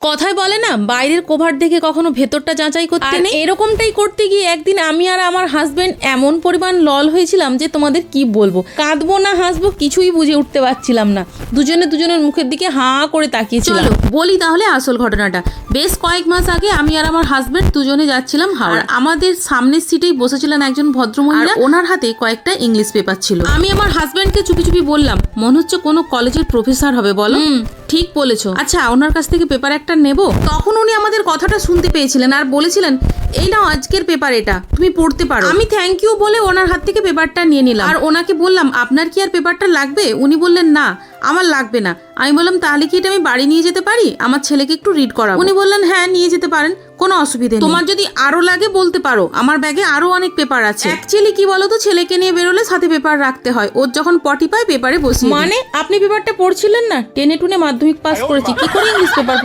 কথায় বলে না, বাইরের কভার দেখে কখনো ভেতরটা যাচাই করতে নেই। এরকমটাই করতে গিয়ে একদিন আমি আর আমার হাজবেন্ড এমন পরিমাণ লল হয়েছিলাম যে তোমাদের কি বলবো, কাঁদবো না হাসবো কিছুই বুঝে উঠতে পারছিলাম না। দুজনে দুজনের মুখের দিকে হাঁ করে তাকিয়েছিলাম। বলি তাহলে আসল ঘটনাটা। বেশ কয়েক মাস আগে আমি আর আমার হাজবেন্ড দুজনে যাচ্ছিলাম হাওড়া। আমাদের সামনের সিটেই বসেছিলেন একজন ভদ্রমহিলা, ওনার হাতে কয়েকটা ইংলিশ পেপার ছিল। আমি আমার হাজবেন্ডকে চুপি চুপি বললাম, মনে হচ্ছে কোনো কলেজের প্রফেসর হবে। বলো ঠিক বলেছো, আচ্ছা ওনার কাছ থেকে পেপার একটা নেব। তখন উনি আমাদের কথাটা শুনতে পেয়েছিলেন আর বলেছিলেন, এই নাও আজকের পেপার, এটা তুমি পড়তে পারো। আমি থ্যাংক ইউ বলে ওনার হাত থেকে পেপারটা নিয়ে নিলাম আর ওনাকে বললাম, আপনার কি আর পেপারটা লাগবে? উনি বললেন, না আমার লাগবে না। আমি বললাম, তাহলে কি এটা আমি বাড়ি নিয়ে যেতে পারি? আমার ছেলেকে একটু রিড করাবো। উনি বললেন, হ্যাঁ নিয়ে যেতে পারেন, কোনো অসুবিধা নেই। তোমার যদি আরো লাগে বলতে পারো, আমার ব্যাগে আরো অনেক পেপার আছে। অ্যাকচুয়ালি কি বলতো, ছেলেকে নিয়ে বেরোলে সাথে পেপার রাখতে হয়, ওর যখন পটি পায় পেপারে বসিয়ে। মানে আপনি পেপারটা পড়ছিলেন না? টেনে টুনে মাধ্যমিক পাস করেছি, কি করে ইংলিশ পেপার